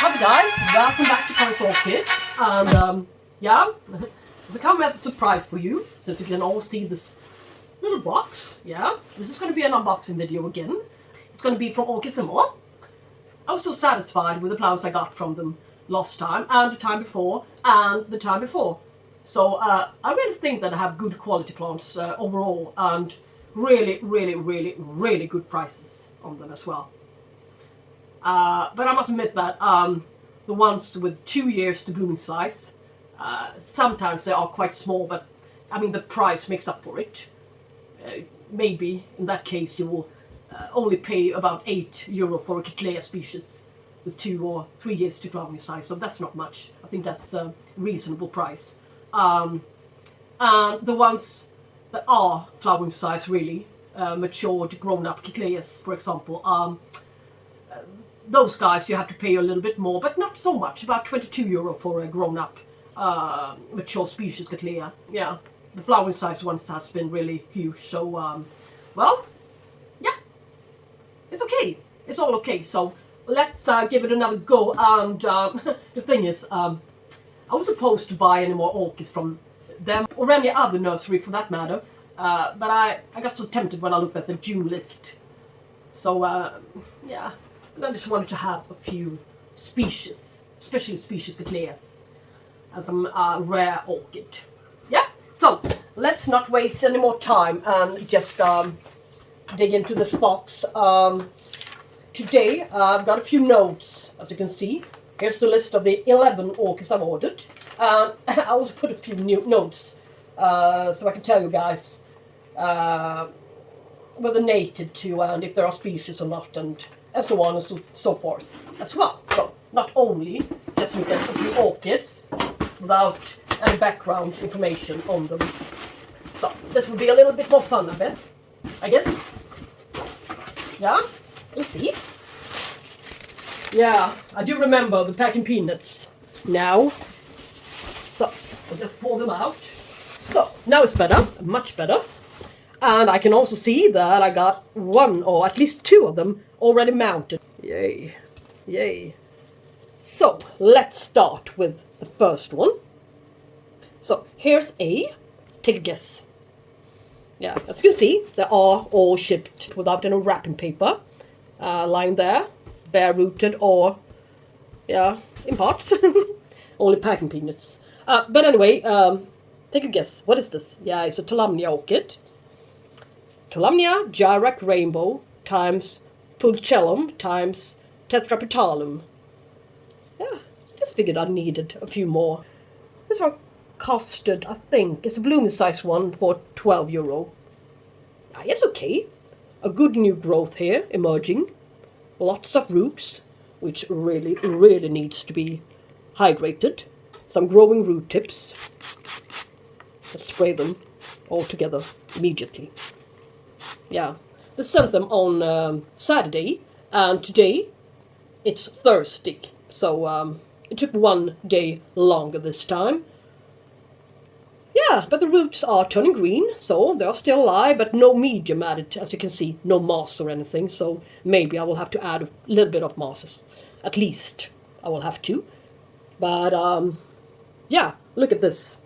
Hi guys, welcome back to Sweden Orchids. And yeah, it's come as a surprise for you, since you can all see this little box. Yeah, this is going to be an unboxing video again. It's going to be from Orchids and more. I was so satisfied with the plants I got from them last time, and the time before, and the time before. So I really think that I have good quality plants overall, and really good prices on them as well. But I must admit that the ones with 2 years to blooming size, sometimes they are quite small, but I mean the price makes up for it. Maybe in that case you will only pay about €8 for a Cattleya species with 2 or 3 years to flowering size, so that's not much. I think that's a reasonable price. And the ones that are flowering size really, matured, grown-up Cattleyas, for example, those guys you have to pay a little bit more, but not so much, about €22 for a grown-up mature species Cattleya. Yeah, the flowering size ones has been really huge, so well, yeah, it's okay, it's all okay. So let's give it another go. And the thing is, I was supposed to buy any more orchids from them, or any other nursery for that matter, but I got so tempted when I looked at the June list. So yeah, I just wanted to have a few species, especially species Cattleyas, and some rare orchid. Yeah, so let's not waste any more time and just dig into this box. Today I've got a few notes, as you can see. Here's the list of the 11 orchids I've ordered. I also put a few new notes so I can tell you guys whether native to, and if there are species or not, and so on and so forth as well. So not only just look at a few orchids without any background information on them. So this will be a little bit more fun, I guess. Yeah, let's see. Yeah, I do remember the packing peanuts now. So I'll just pour them out. So now it's better, much better. And I can also see that I got 1 or at least 2 of them already mounted. Yay, yay. So let's start with the first one. So here's a, take a guess. Yeah, as you can see, they are all shipped without any wrapping paper, lying there, bare rooted or, yeah, in parts. Only packing peanuts. But anyway, take a guess. What is this? Yeah, it's a Tolumnia orchid. Tolumnia Jairak rainbow times pulchellum times tetrapetalum. Yeah, just figured I needed a few more. This one costed, I think, it's a blooming size one for €12. It's okay. A good new growth here emerging. Lots of roots, which really needs to be hydrated. Some growing root tips. Let's spray them all together immediately. Yeah, they sent them on Saturday, and today it's Thursday, so it took 1 day longer this time. Yeah, but the roots are turning green, so they are still alive, but no medium added, as you can see, no moss or anything, so maybe I will have to add a little bit of mosses. At least I will have to. But yeah, look at this.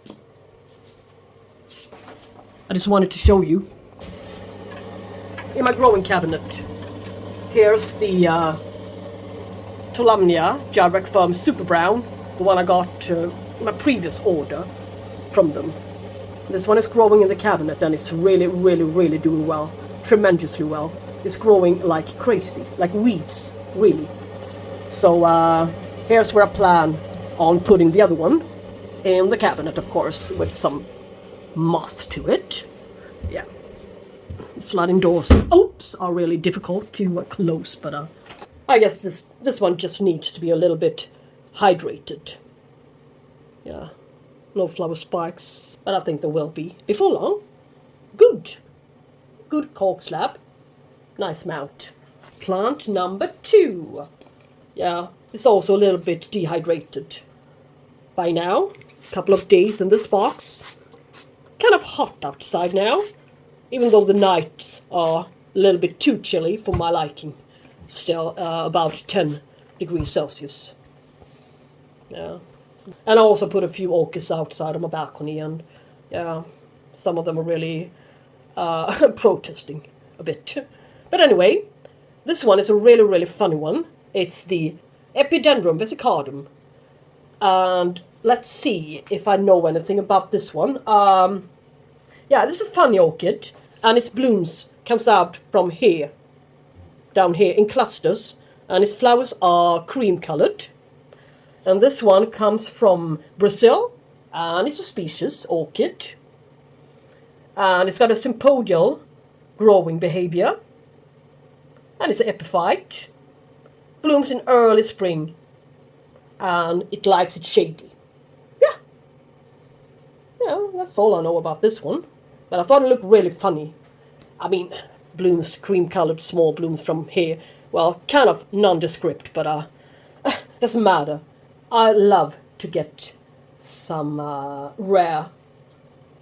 I just wanted to show you. In my growing cabinet, here's the Tolumnia Jairak Firm Super Brown, the one I got in my previous order from them. This one is growing in the cabinet, and it's really doing well, tremendously well. It's growing like crazy, like weeds, really. So here's where I plan on putting the other one in the cabinet, of course, with some moss to it. Yeah. Sliding doors, oops, are really difficult to close, but I guess this one just needs to be a little bit hydrated. Yeah, no flower spikes, but I think there will be before long. Good cork slab, nice mount. Plant number 2. Yeah, it's also a little bit dehydrated by now. A couple of days in this box. Kind of hot outside now. Even though the nights are a little bit too chilly for my liking. Still about 10 degrees Celsius. Yeah. And I also put a few orchids outside on my balcony, and yeah, some of them are really protesting a bit. But anyway, this one is a really, really funny one. It's the Epidendrum vesicardum. And let's see if I know anything about this one. Yeah, this is a funny orchid, and its blooms comes out from here, down here in clusters, and its flowers are cream colored. And this one comes from Brazil, and it's a species orchid, and it's got a sympodial growing behavior, and it's an epiphyte, blooms in early spring, and it likes it shady. Yeah, that's all I know about this one. But I thought it looked really funny. I mean, blooms, cream-colored small blooms from here. Well, kind of nondescript, but doesn't matter. I love to get some rare,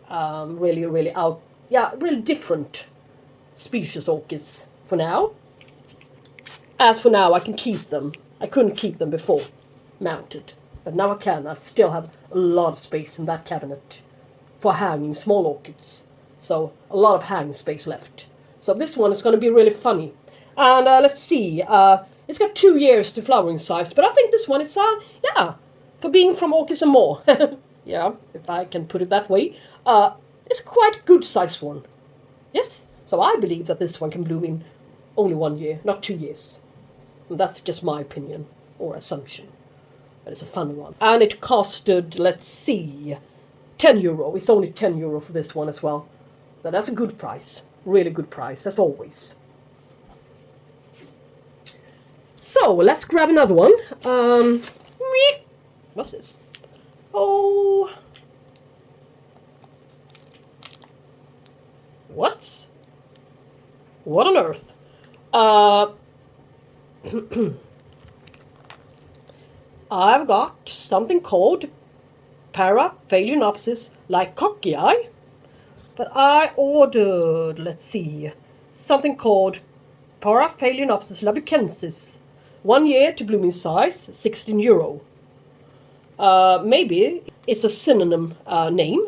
really, really really different species orchids for now. As for now, I can keep them. I couldn't keep them before, mounted. But now I can. I still have a lot of space in that cabinet for hanging small orchids. So a lot of hanging space left. So this one is going to be really funny. And let's see. It's got 2 years to flowering size. But I think this one is, yeah, for being from Orchids and More. Yeah, if I can put it that way. It's quite a good sized one. Yes. So I believe that this one can bloom in only 1 year, not 2 years. And that's just my opinion or assumption. But it's a funny one. And it costed, let's see, €10. It's only €10 for this one as well. So that's a good price. Really good price, as always. So, let's grab another one. What's this? Oh. What? What on earth? I've got something called Paraphalaenopsis lycockii, but I ordered, let's see, something called Paraphalaenopsis labukensis, 1 year to blooming size, €16. Maybe it's a synonym name,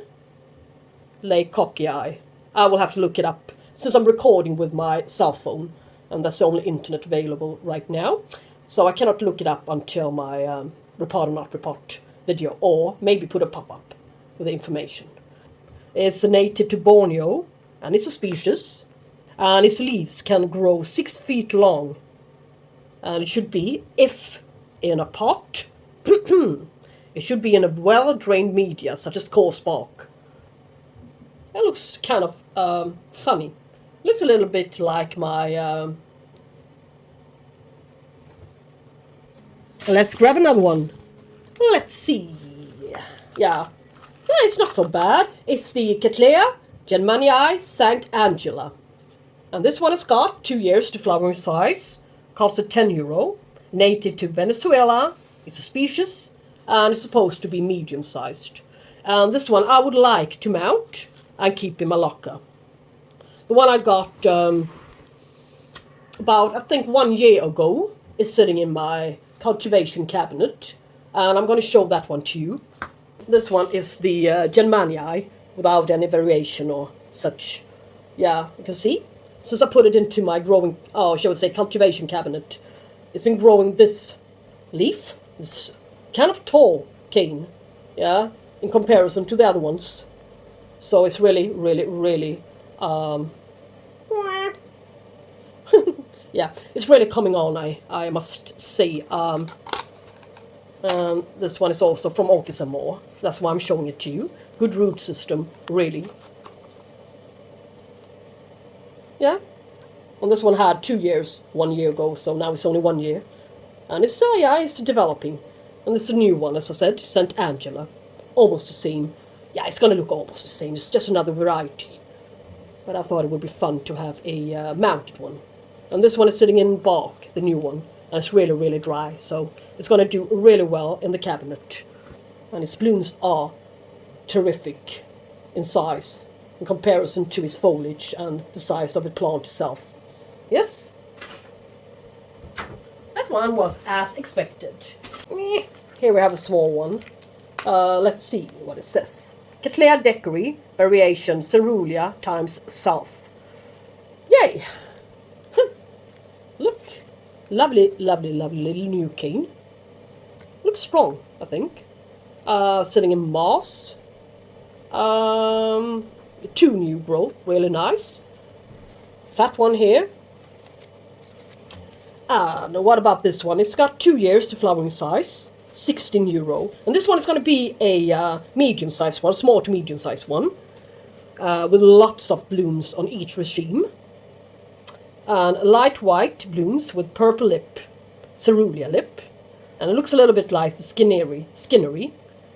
lycockii. I will have to look it up since I'm recording with my cell phone, and that's the only internet available right now. So I cannot look it up until my report or not report video, or maybe put a pop-up with the information. It's a native to Borneo, and it's a species, and its leaves can grow 6 feet long. And it should be, if in a pot, it should be in a well-drained media, such as coarse bark. It looks kind of funny. It looks a little bit like my... Let's grab another one. Let's see. Yeah, it's not so bad. It's the Cattleya Germanii St. Angela. And this one has got 2 years to flowering size. Costed €10. Native to Venezuela. It's a species. And it's supposed to be medium-sized. And this one I would like to mount and keep in my locker. The one I got about, I think, 1 year ago is sitting in my cultivation cabinet, and I'm going to show that one to you. This one is the Germanii without any variation or such. Yeah, you can see. Since I put it into my growing, shall I say, cultivation cabinet, it's been growing this leaf, this kind of tall cane, yeah, in comparison to the other ones. So it's really, really, really, yeah, it's really coming on, I must say. This one is also from Orchids and More. That's why I'm showing it to you. Good root system, really. Yeah. And this one had 2 years 1 year ago, so now it's only 1 year. And it's, yeah, it's developing. And this is a new one, as I said, St. Angela. Almost the same. Yeah, it's going to look almost the same. It's just another variety. But I thought it would be fun to have a mounted one. And this one is sitting in bark, the new one. And it's really, really dry. So it's going to do really well in the cabinet. And its blooms are terrific in size in comparison to its foliage and the size of the plant itself. Yes? That one was as expected. Here we have a small one. Let's see what it says. Cattleya decori, variation cerulea times south. Yay! Look. Lovely, lovely, lovely little new cane. Looks strong, I think. Sitting in moss. 2 new growth, really nice. Fat one here. And what about this one? It's got 2 years to flowering size. €16. And this one is going to be a medium-sized one, small to medium-sized one, with lots of blooms on each regime. And light white blooms with purple lip, cerulea lip, and it looks a little bit like the skinnery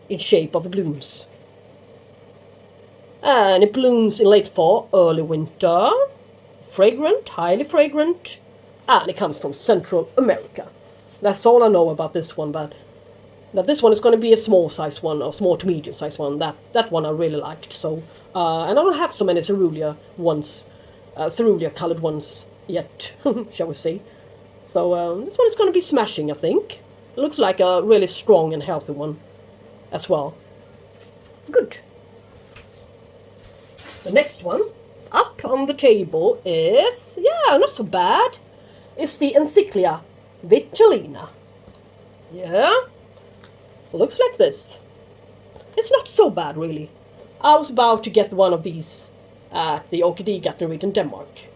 in shape of the blooms. And it blooms in late fall, early winter, fragrant, highly fragrant, and it comes from Central America. That's all I know about this one, but that this one is going to be a small size one, or small to medium size one. That one I really liked. So, and I don't have so many cerulea ones, cerulea colored ones yet, shall we say. So this one is going to be smashing, I think. It looks like a really strong and healthy one as well. Good. The next one up on the table is, yeah, not so bad. It's the Encyclia Vitellina. Yeah. Looks like this. It's not so bad, really. I was about to get one of these at the Orchidegartneriet in Denmark.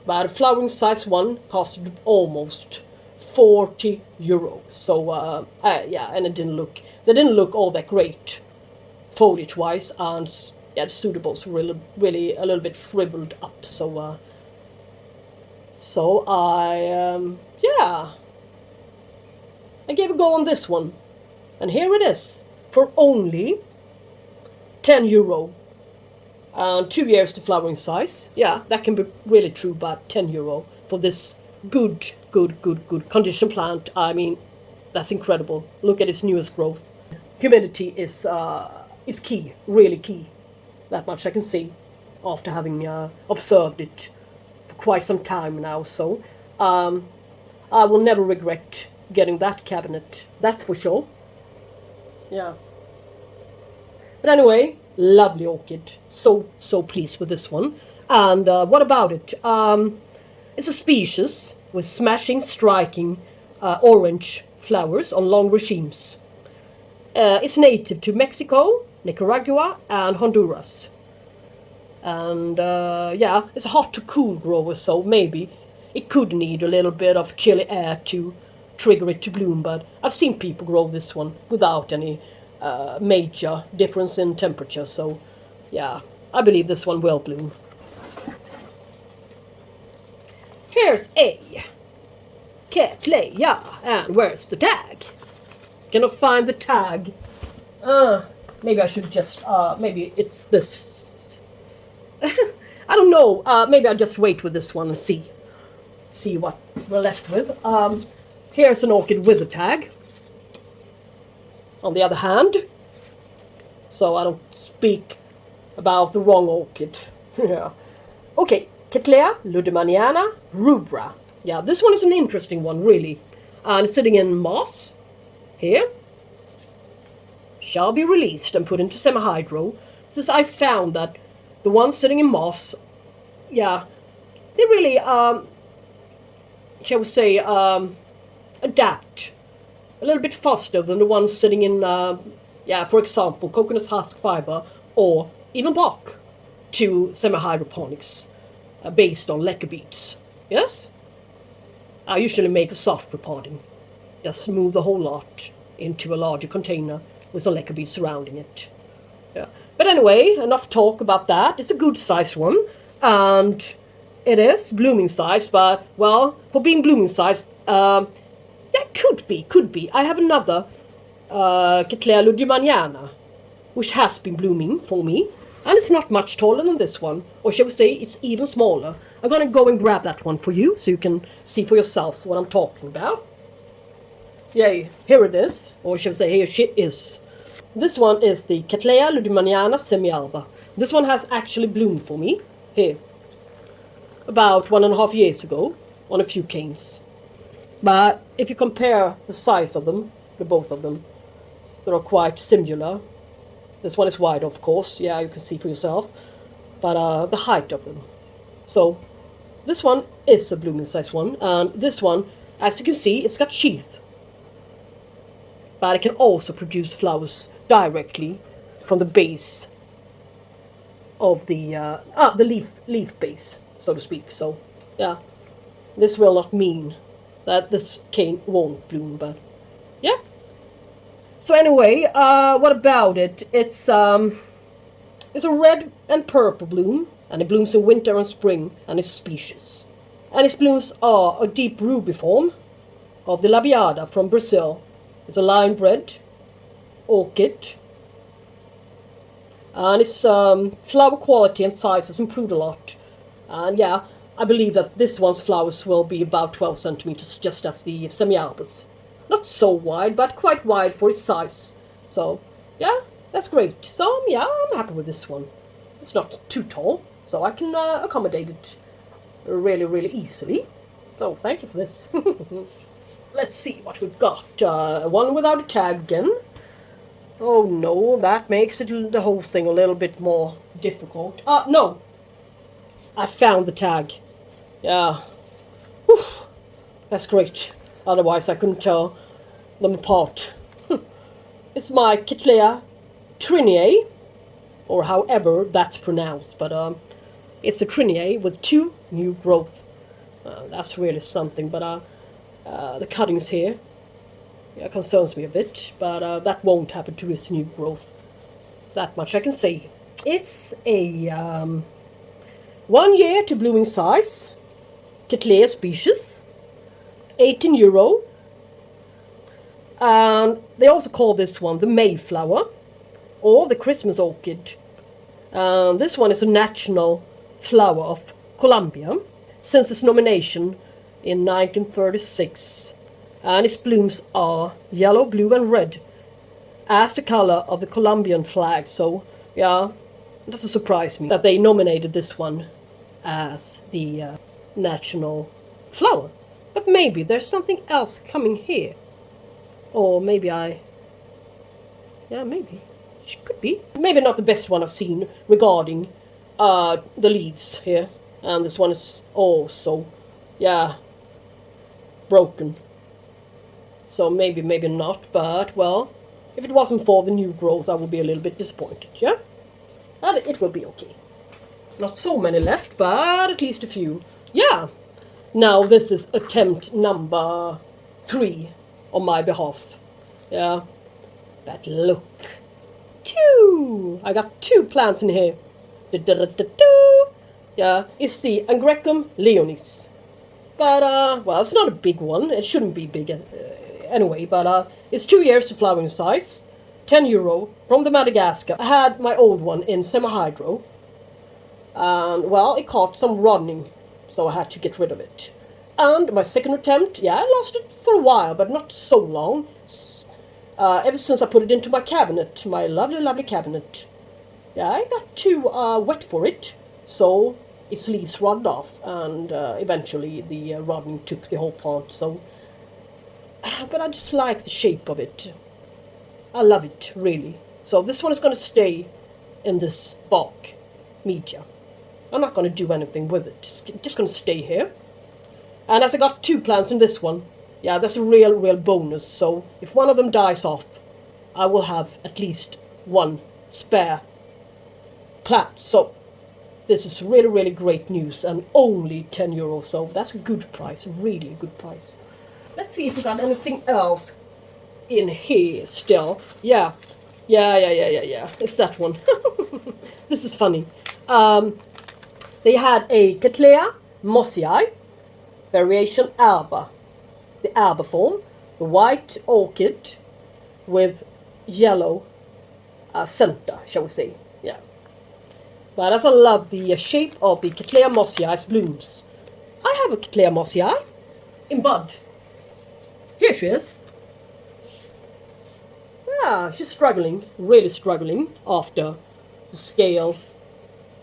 But a flowering size one costed almost €40. So, yeah, and they didn't look all that great foliage-wise, and yeah, the pseudoballs were really a little bit shriveled up. So, yeah, I gave a go on this one. And here it is, for only €10. 2 years to flowering size. Yeah, that can be really true, but €10 for this good condition plant. I mean, that's incredible. Look at its newest growth. Humidity is key, really key. That much I can see after having observed it for quite some time now. So I will never regret getting that cabinet, that's for sure. Yeah. But anyway, lovely orchid. So pleased with this one. And what about it? It's a species with smashing, striking orange flowers on long regimes. It's native to Mexico, Nicaragua, and Honduras. And yeah, it's a hot to cool grower, so maybe it could need a little bit of chilly air to trigger it to bloom, but I've seen people grow this one without any major difference in temperature, so yeah, I believe this one will bloom. Here's a Cattleya, and where's the tag? Cannot find the tag. Maybe I should just, maybe it's this. I don't know, maybe I'll just wait with this one and see what we're left with. Here's an orchid with a tag, on the other hand, so I don't speak about the wrong orchid. Yeah. Okay, Cattleya, luddemanniana, rubra. Yeah, this one is an interesting one, really. And it's sitting in moss, here. Shall be released and put into semi-hydro, since I found that the ones sitting in moss, yeah, they really, shall we say, adapt a little bit faster than the ones sitting in, yeah, for example, coconut husk fiber or even bark to semi-hydroponics based on Lucke beads. Yes? I usually make a soft repotting. Just move the whole lot into a larger container with some Lucke beads surrounding it. Yeah. But anyway, enough talk about that. It's a good size one, and it is blooming size, but, well, for being blooming size, yeah, could be. I have another Cattleya luddemanniana, which has been blooming for me, and it's not much taller than this one, or shall we say it's even smaller. I'm gonna go and grab that one for you, so you can see for yourself what I'm talking about. Yay, here it is, or shall we say here she is. This one is the Cattleya luddemanniana semialva. This one has actually bloomed for me, here, about 1.5 years ago, on a few canes. But if you compare the size of them, the both of them, that are quite similar. This one is wide, of course. Yeah, you can see for yourself. But the height of them. So this one is a blooming size one. And this one, as you can see, it's got sheath. But it can also produce flowers directly from the base of the leaf base, so to speak. So yeah, this will not mean that this cane won't bloom, but yeah. So anyway, what about it? It's a red and purple bloom, and it blooms in winter and spring, and it's specious. And its blooms are a deep ruby form of the labiata from Brazil. It's a line-bred orchid, and its flower quality and size has improved a lot. And yeah, I believe that this one's flowers will be about 12 centimeters, just as the semi-albus. Not so wide, but quite wide for its size. So yeah, that's great. So yeah, I'm happy with this one. It's not too tall, so I can accommodate it really, really easily. So thank you for this. Let's see what we've got. One without a tag again. Oh no, that makes it the whole thing a little bit more difficult. No! I found the tag. Yeah. Whew. That's great. Otherwise I couldn't tell them apart. It's my Cattleya Trianae, or however that's pronounced. But it's a Trianae with 2 new growth. That's really something. But the cuttings here concerns me a bit, but that won't happen to its new growth. That much I can say. It's a 1 year to blooming size, Cattleya species, €18. And they also call this one the Mayflower, or the Christmas orchid. This one is a national flower of Colombia since its nomination in 1936, and its blooms are yellow, blue and red as the color of the Colombian flag. So yeah, it doesn't surprise me that they nominated this one as the national flower. But maybe there's something else coming here, or maybe maybe it could be. Maybe not the best one I've seen regarding the leaves here. And this one is also, yeah, broken. So maybe not, but well, if it wasn't for the new growth, I would be a little bit disappointed, yeah? And it will be okay. Not so many left, but at least a few. Yeah. Now this is attempt number 3 on my behalf. Yeah. But look. 2! I got 2 plants in here. Yeah, it's the Angraecum Leonis. But, well, it's not a big one. It shouldn't be big anyway, but it's 2 years to flowering size. €10 from the Madagascar. I had my old one in semi-hydro. And, well, it caught some running, so I had to get rid of it. And my second attempt, yeah, I lost it for a while, but not so long. Ever since I put it into my cabinet, my lovely, lovely cabinet. Yeah, I got too wet for it, so its leaves rotted off, and eventually the rotting took the whole plant. So, but I just like the shape of it. I love it, really. So this one is going to stay in this bark media. I'm not going to do anything with it. It's just going to stay here. And as I got 2 plants in this one, yeah, that's a real bonus. So if one of them dies off, I will have at least 1 spare plant. So this is really, really great news, and only €10. So that's a good price, really a good price. Let's see if we got anything else in here still. Yeah. It's that one. This is funny. They had a Cattleya Mossiae, variation alba. The alba form, the white orchid with yellow center, shall we say. Yeah. But as I love the shape of the Cattleya Mossiae's blooms. I have a Cattleya Mossiae in bud. Here she is. Yeah, she's struggling, really struggling after the scale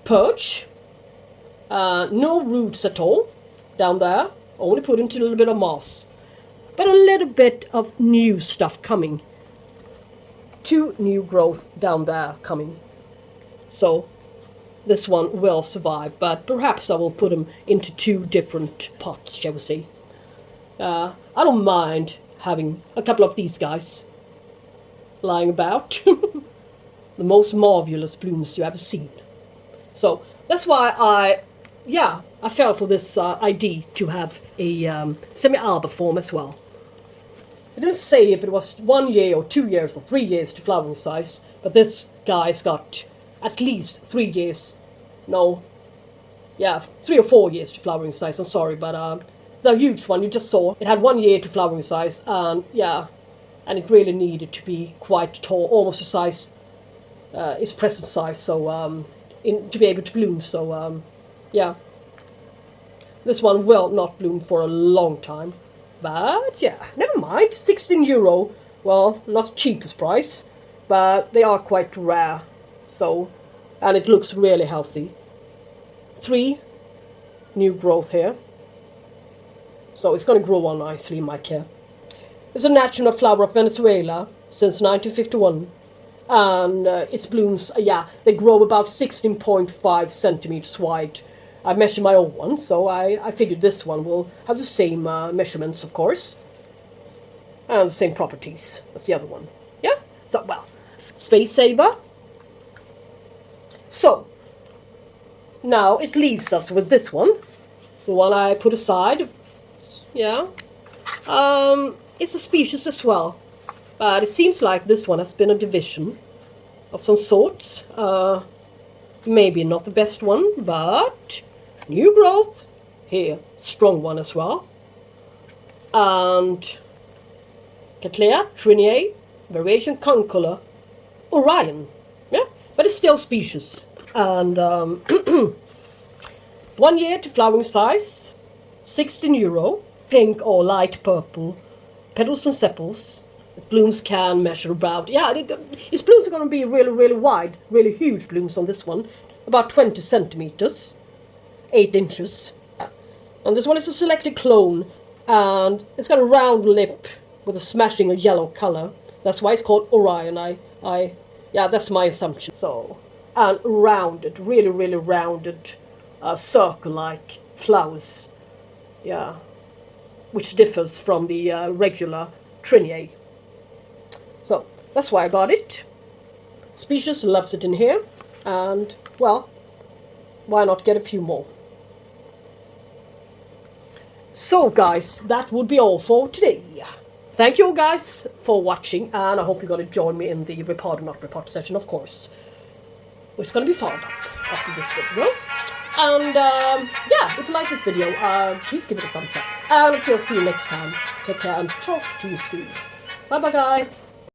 purge. No roots at all down there, only put into a little bit of moss. But a little bit of new stuff coming. 2 new growth down there coming. So this one will survive, but perhaps I will put them into 2 different pots, shall we say. I don't mind having a couple of these guys lying about. The most marvelous blooms you ever seen. So that's why I fell for this idea to have a semi-arbor form as well. I didn't say if it was 1 year or 2 years or 3 years to flowering size, but this guy's got at least 3 years. No, yeah, 3 or 4 years to flowering size. I'm sorry, but the huge one you just saw, it had 1 year to flowering size, and yeah, and it really needed to be quite tall, almost the size, its present size, so to be able to bloom. So yeah, this one will not bloom for a long time. But yeah, never mind. €16. Well, not the cheapest price, but they are quite rare. So, and it looks really healthy. 3 new growth here. So it's going to grow on nicely in my care. It's a national flower of Venezuela since 1951. And its blooms, they grow about 16.5 centimeters wide. I measured my own one, so I figured this one will have the same measurements, of course. And the same properties as the other one. Yeah? So, well, space saver. So, now it leaves us with this one. The one I put aside. Yeah. It's a species as well. But it seems like this one has been a division of some sort. Maybe not the best one, but new growth. Here, strong one as well. And Cattleya, Trianae, variation concolor, Orion. Yeah, but it's still species. And 1 year to flowering size, €16. Pink or light purple, petals and sepals. Its blooms can measure about, its blooms are going to be really, really wide, really huge blooms on this one. About 20 centimeters, 8 inches. And this one is a selected clone, and it's got a round lip with a smashing yellow color. That's why it's called Orion. That's my assumption. So, and rounded, really, really rounded, circle-like flowers. Yeah, which differs from the regular Trianae. So, that's why I got it. Species loves it in here. And, well, why not get a few more? So, guys, that would be all for today. Thank you, guys, for watching. And I hope you're going to join me in the report or not report session, of course. Which is going to be followed up after this video. And, if you like this video, please give it a thumbs up. And until see you next time, take care and talk to you soon. Bye-bye, guys.